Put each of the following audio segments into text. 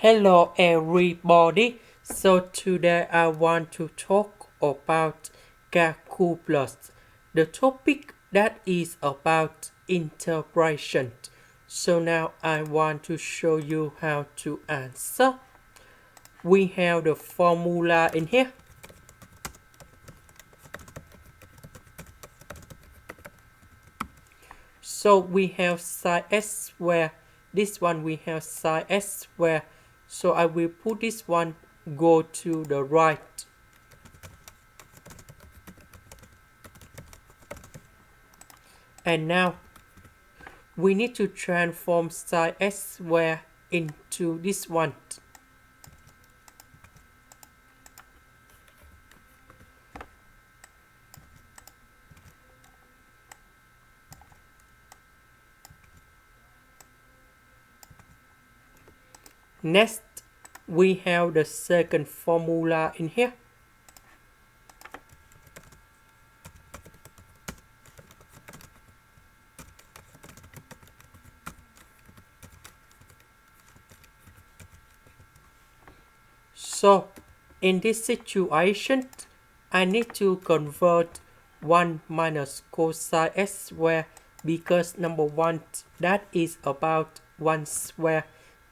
Hello everybody. So today I want to talk about calculus, the topic that is about integration. So now I want to show you how to answer. We have the formula in here. So we have sine s square. This one we have sine s square. So I will put this one go to the right. And now we need to transform sine s square into this one. Next, we have the second formula in here. So, in this situation, I need to convert 1 minus cosine s square because number 1, that is about 1 square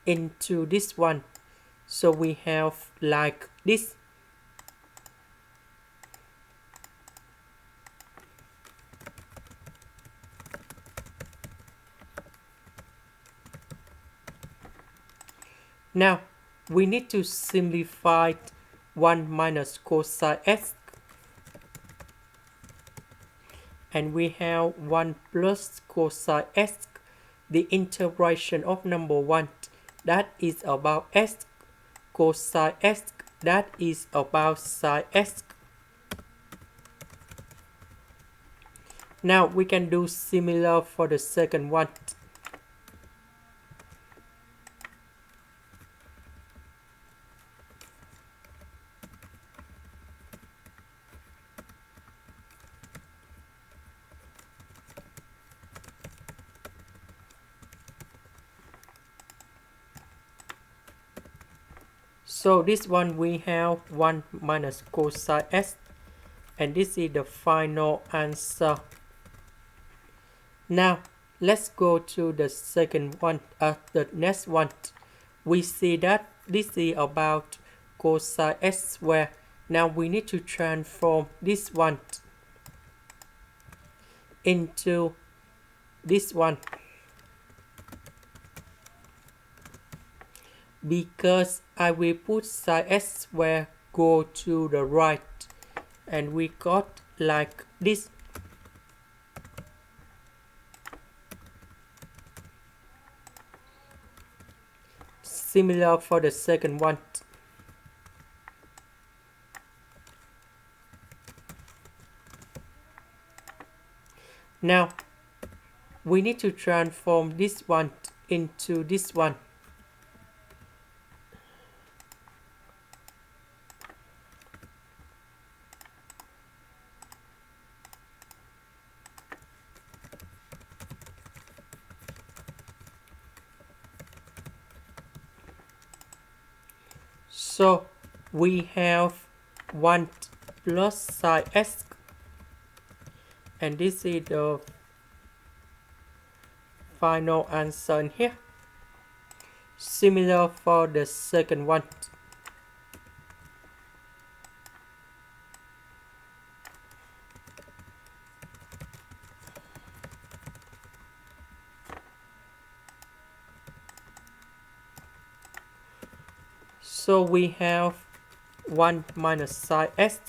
into this one. So we have like this. Now, we need to simplify 1 minus cosine s. And we have 1 plus cosine s. The integration of number 1, that is about s. Cosine s, that is about sine s. Now we can do similar for the second one. So this one we have 1 minus cosine s, and this is the final answer. Now let's go to the second one, the next one. We see that this is about cosine s square. Now we need to transform this one into this one. Because I will put sine s square go to the right, and we got like this. Similar for the second one. Now we need to transform this one into this one. So we have 1 plus sine s, and this is the final answer in here. Similar for the second one. So we have 1 minus sine s,